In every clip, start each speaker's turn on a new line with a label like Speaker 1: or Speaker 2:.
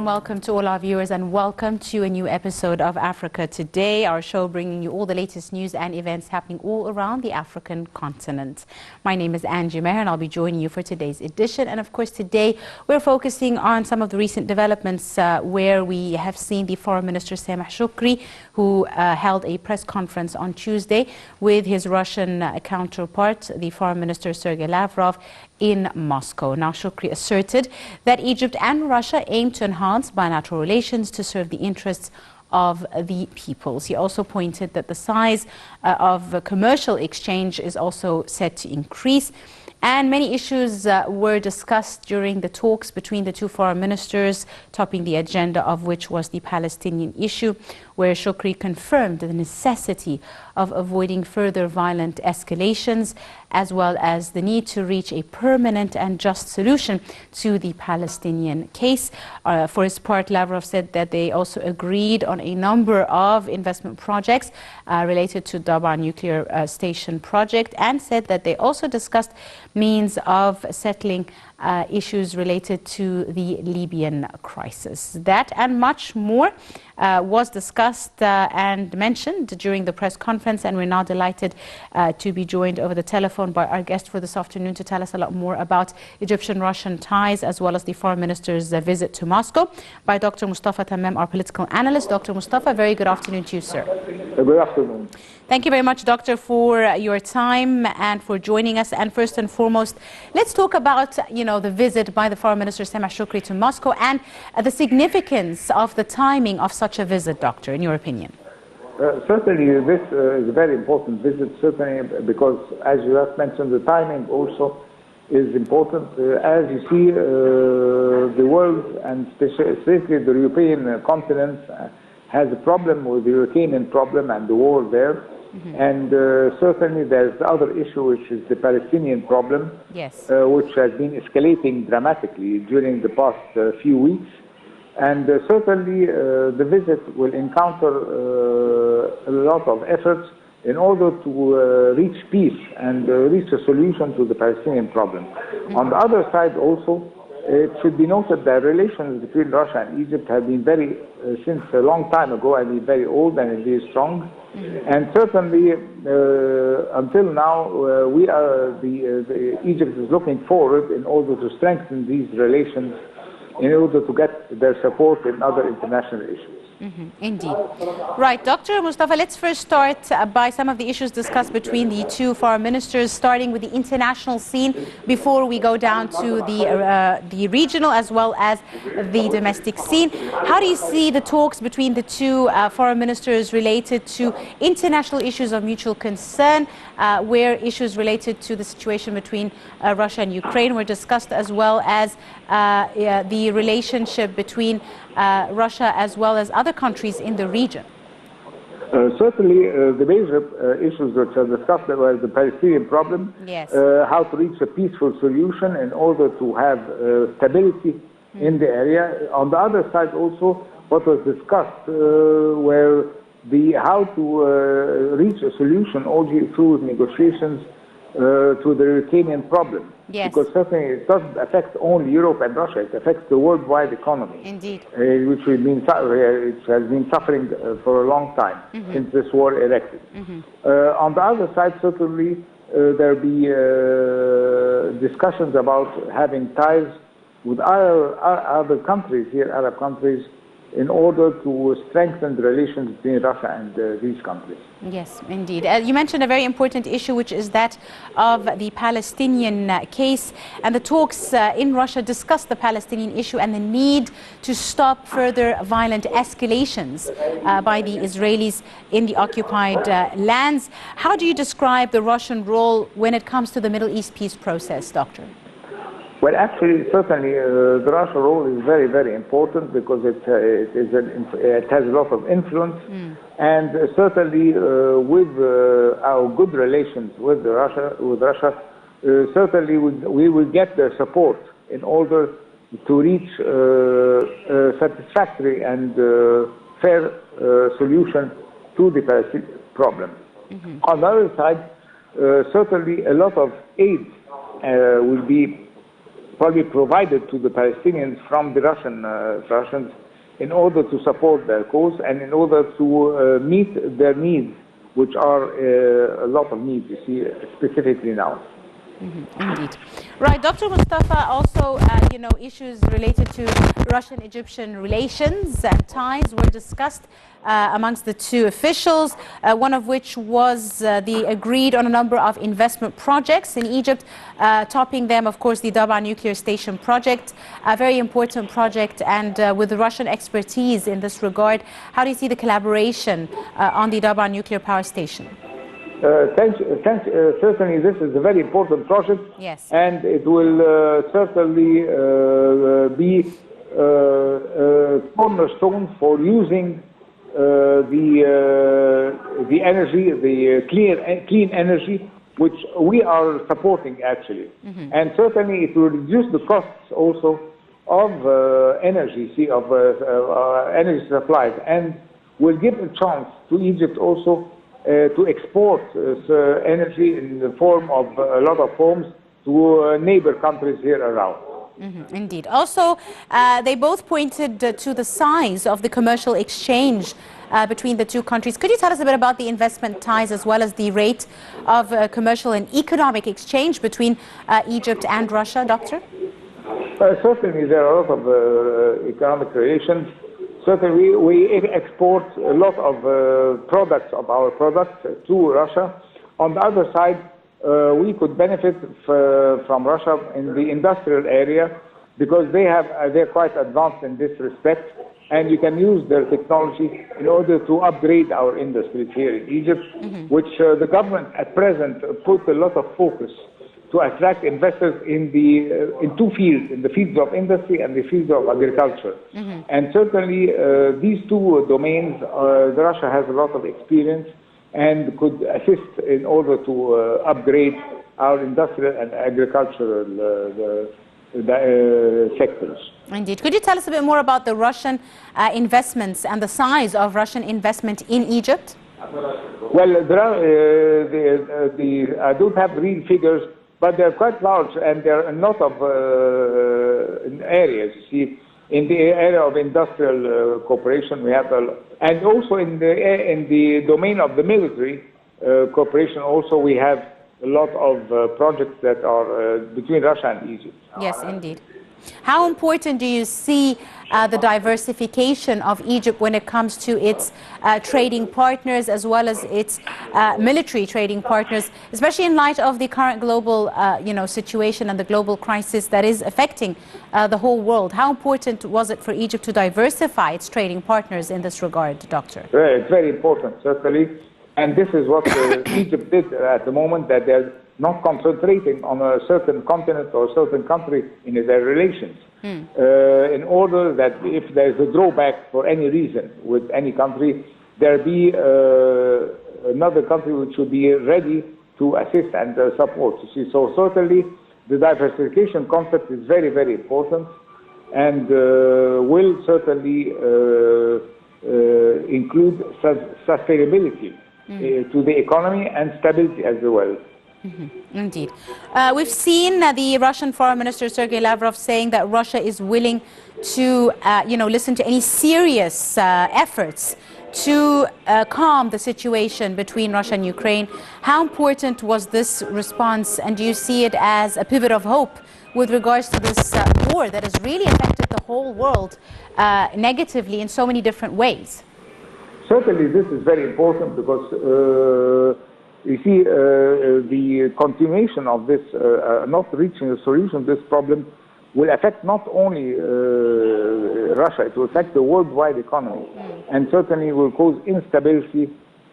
Speaker 1: warm welcome to all our viewers and welcome to a new episode of Africa Today, our show bringing you all the latest news and events happening all around the African continent. My name is Angie Meher and I'll be joining you for today's edition. And of course today we're focusing on some of the recent developments where we have seen the Foreign Minister Sameh Shoukry, who held a press conference on Tuesday with his Russian counterpart, the Foreign Minister Sergei Lavrov, in Moscow. Now, Shoukry asserted that Egypt and Russia aim to enhance bilateral relations to serve the interests of the peoples. He also pointed that the size of commercial exchange is also set to increase. And many issues were discussed during the talks between the two foreign ministers, topping the agenda of which was the Palestinian issue, where Shoukry confirmed the necessity of avoiding further violent escalations, as well as the need to reach a permanent and just solution to the Palestinian case. For his part, Lavrov said that they also agreed on a number of investment projects related to Daba nuclear station project, and said that they also discussed means of settling issues related to the Libyan crisis. That and much more was discussed and mentioned during the press conference, and we're now delighted to be joined over the telephone by our guest for this afternoon to tell us a lot more about Egyptian-Russian ties as well as the Foreign Minister's visit to Moscow, by Dr. Mustafa Tammam, our political analyst. Dr. Mustafa, very good afternoon to you, sir.
Speaker 2: Good afternoon.
Speaker 1: Thank you very much, Doctor, for your time and for joining us. And first and foremost, let's talk about, the visit by the Foreign Minister Sameh Shoukry to Moscow and the significance of the timing of such a visit, Doctor, in your opinion.
Speaker 2: Certainly, this is a very important visit, certainly because, as you have mentioned, the timing also is important. As you see, the world, and especially the European continent, has a problem with the Ukrainian problem and the war there. And certainly there's the other issue, which is the Palestinian problem,
Speaker 1: yes,
Speaker 2: which has been escalating dramatically during the past few weeks. And certainly the visit will encounter a lot of efforts in order to reach peace and reach a solution to the Palestinian problem. On the other side also, it should be noted that relations between Russia and Egypt have been since a long time ago, have been very old and very strong. And certainly, until now, Egypt is looking forward in order to strengthen these relations, in order to get their support in other international issues.
Speaker 1: Indeed. Right, Dr. Mustafa, let's first start by some of the issues discussed between the two foreign ministers, starting with the international scene before we go down to the regional as well as the domestic scene. How do you see the talks between the two foreign ministers related to international issues of mutual concern, where issues related to the situation between Russia and Ukraine were discussed, as well as the relationship between Russia as well as other countries in the region?
Speaker 2: Certainly, the major issues which are discussed were the Palestinian problem,
Speaker 1: yes,
Speaker 2: how to reach a peaceful solution in order to have stability in the area. On the other side also, what was discussed were how to reach a solution only through negotiations to the Ukrainian problem.
Speaker 1: Yes.
Speaker 2: Because certainly it doesn't affect only Europe and Russia, it affects the worldwide economy.
Speaker 1: Indeed.
Speaker 2: Which it has been suffering for a long time since this war erupted. On the other side, certainly there will be discussions about having ties with other countries here, Arab countries, in order to strengthen the relations between Russia and these countries.
Speaker 1: Yes, indeed. You mentioned a very important issue, which is that of the Palestinian case, and the talks in Russia discussed the Palestinian issue and the need to stop further violent escalations by the Israelis in the occupied lands. How do you describe the Russian role when it comes to the Middle East peace process, Doctor?
Speaker 2: Well, actually, certainly, the Russian role is very, very important because it has a lot of influence, and certainly with our good relations with Russia, certainly we will get their support in order to reach a satisfactory and fair solution to the Palestinian problem. On the other side, certainly a lot of aid will be probably provided to the Palestinians from the Russians in order to support their cause and in order to meet their needs, which are a lot of needs, you see, specifically now.
Speaker 1: Indeed. Right, Dr. Mustafa, also, issues related to Russian-Egyptian relations and ties were discussed amongst the two officials, one of which was the agreed on a number of investment projects in Egypt, topping them, of course, the Daba nuclear station project, a very important project, and with the Russian expertise in this regard, how do you see the collaboration on the Daba nuclear power station?
Speaker 2: Certainly, this is a very important project,
Speaker 1: yes,
Speaker 2: and it will certainly be a cornerstone for using the energy, the clean energy, which we are supporting actually, and certainly it will reduce the costs also of energy, energy supplies, and will give a chance to Egypt also to export energy in the form of a lot of forms to neighbor countries here around.
Speaker 1: Indeed. Also, they both pointed to the size of the commercial exchange between the two countries. Could you tell us a bit about the investment ties as well as the rate of commercial and economic exchange between Egypt and Russia, Doctor?
Speaker 2: Certainly, there are a lot of economic relations. Certainly, we export a lot of products of our products to Russia. On the other side, we could benefit from Russia in the industrial area because they're quite advanced in this respect, and you can use their technology in order to upgrade our industries here in Egypt, which the government at present put a lot of focus to attract investors in two fields, in the fields of industry and the fields of agriculture. And certainly these two domains, Russia has a lot of experience and could assist in order to upgrade our industrial and agricultural sectors.
Speaker 1: Indeed. Could you tell us a bit more about the Russian investments and the size of Russian investment in Egypt?
Speaker 2: Well, I don't have real figures, but they're quite large, and there are a lot of areas. You see, in the area of industrial cooperation, we have, and also in the domain of the military cooperation, also we have a lot of projects that are between Russia and Egypt.
Speaker 1: Yes, indeed. How important do you see the diversification of Egypt when it comes to its trading partners as well as its military trading partners, especially in light of the current global situation and the global crisis that is affecting the whole world? How important was it for Egypt to diversify its trading partners in this regard, Doctor?
Speaker 2: It's very important, certainly. And this is what Egypt did at the moment, that they're not concentrating on a certain continent or a certain country in their relations. In order that if there's a drawback for any reason with any country, there be another country which will be ready to assist and support. You see, so certainly the diversification concept is very, very important and will certainly include sustainability to the economy and stability as well.
Speaker 1: Indeed. We've seen the Russian Foreign Minister Sergei Lavrov saying that Russia is willing to, listen to any serious efforts to calm the situation between Russia and Ukraine. How important was this response, and do you see it as a pivot of hope with regards to this war that has really affected the whole world negatively in so many different ways?
Speaker 2: Certainly, this is very important because you see, the continuation of this, not reaching a solution to this problem, will affect not only Russia, it will affect the worldwide economy, and certainly will cause instability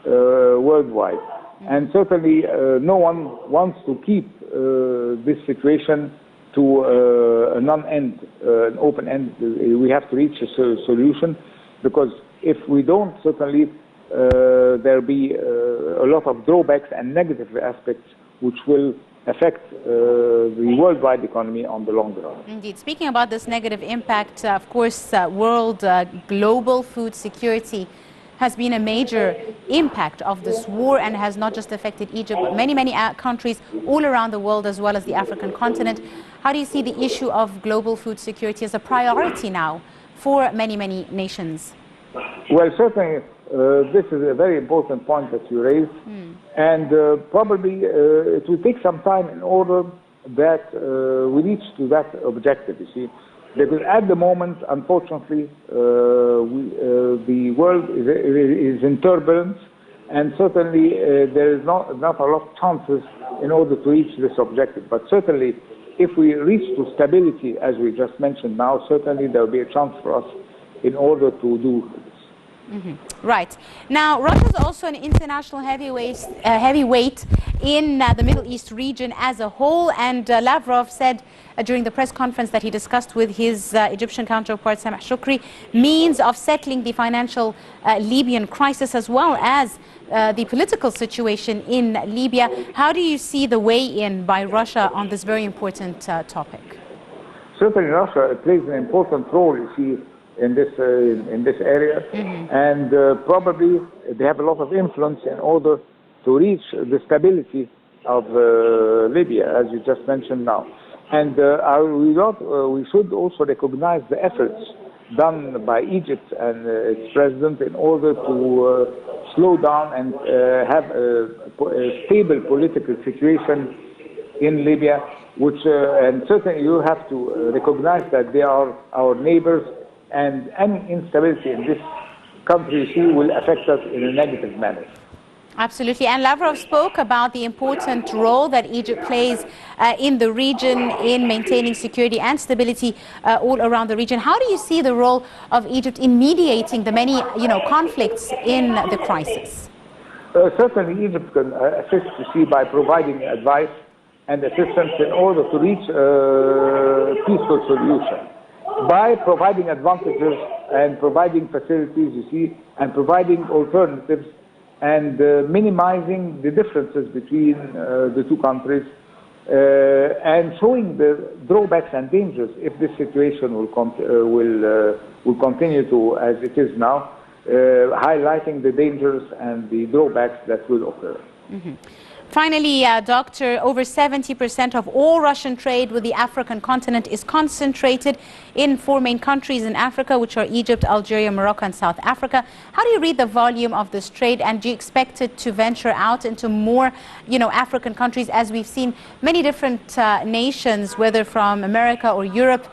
Speaker 2: worldwide. And certainly, no one wants to keep this situation to a non-end, an open end. We have to reach a solution, because if we don't, certainly there'll be a lot of drawbacks and negative aspects which will affect the worldwide economy on the long run.
Speaker 1: Indeed. Speaking about this negative impact, of course, global food security has been a major impact of this war, and has not just affected Egypt, but many countries all around the world as well as the African continent. How do you see the issue of global food security as a priority now for many, many nations?
Speaker 2: Well, certainly, this is a very important point that you raised, and probably it will take some time in order that we reach to that objective, you see. Because at the moment, unfortunately, the world is in turbulence, and certainly there is not a lot of chances in order to reach this objective. But certainly, if we reach to stability, as we just mentioned now, certainly there will be a chance for us in order to do this.
Speaker 1: Right. Now, Russia is also an international heavyweight in the Middle East region as a whole, and Lavrov said during the press conference that he discussed with his Egyptian counterpart Sameh Shoukry means of settling the financial Libyan crisis as well as the political situation in Libya. How do you see the weigh-in by Russia on this very important topic?
Speaker 2: Certainly, Russia plays an important role, you see, in this area, and probably they have a lot of influence in order to reach the stability of Libya, as you just mentioned now. And we should also recognize the efforts done by Egypt and its president in order to slow down and have a stable political situation in Libya, which and certainly you have to recognize that they are our neighbors, and any instability in this country, you see, will affect us in a negative manner.
Speaker 1: Absolutely. And Lavrov spoke about the important role that Egypt plays in the region in maintaining security and stability all around the region. How do you see the role of Egypt in mediating the many, conflicts in the crisis?
Speaker 2: Certainly, Egypt can assist, you see, by providing advice and assistance in order to reach a peaceful solution. By providing advantages and providing facilities, you see, and providing alternatives and minimizing the differences between the two countries and showing the drawbacks and dangers if this situation will continue to as it is now, highlighting the dangers and the drawbacks that will occur.
Speaker 1: Finally, Doctor, over 70% of all Russian trade with the African continent is concentrated in 4 main countries in Africa, which are Egypt, Algeria, Morocco, and South Africa. How do you read the volume of this trade, and do you expect it to venture out into more, African countries, as we've seen many different nations, whether from America or Europe,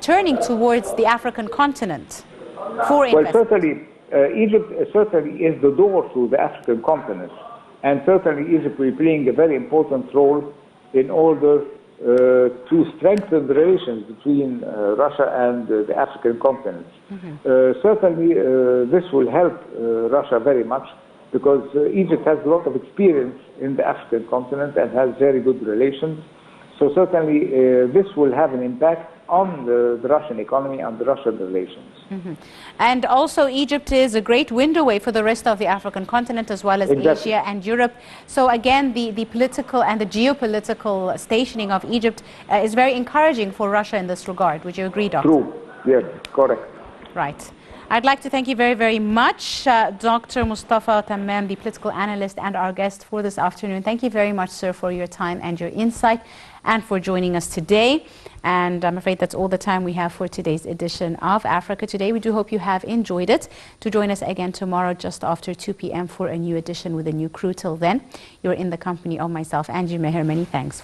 Speaker 1: turning towards the African continent for investment?
Speaker 2: Well, certainly, Egypt certainly is the door to the African continent. And certainly Egypt will be playing a very important role in order to strengthen the relations between Russia and the African continent. Certainly this will help Russia very much, because Egypt has a lot of experience in the African continent and has very good relations. So certainly this will have an impact on the Russian economy and the Russian relations.
Speaker 1: And also Egypt is a great windowway for the rest of the African continent, as well as Asia and Europe. So again, the political and the geopolitical stationing of Egypt is very encouraging for Russia in this regard. Would you agree, Doctor?
Speaker 2: True. Yes, correct.
Speaker 1: Right. I'd like to thank you very, very much, Dr. Mustafa Tammam, the political analyst and our guest for this afternoon. Thank you very much, sir, for your time and your insight and for joining us today. And I'm afraid that's all the time we have for today's edition of Africa Today. We do hope you have enjoyed it. To join us again tomorrow just after 2 p.m. for a new edition with a new crew. Till then, you're in the company of myself, Angie Meher. Many thanks.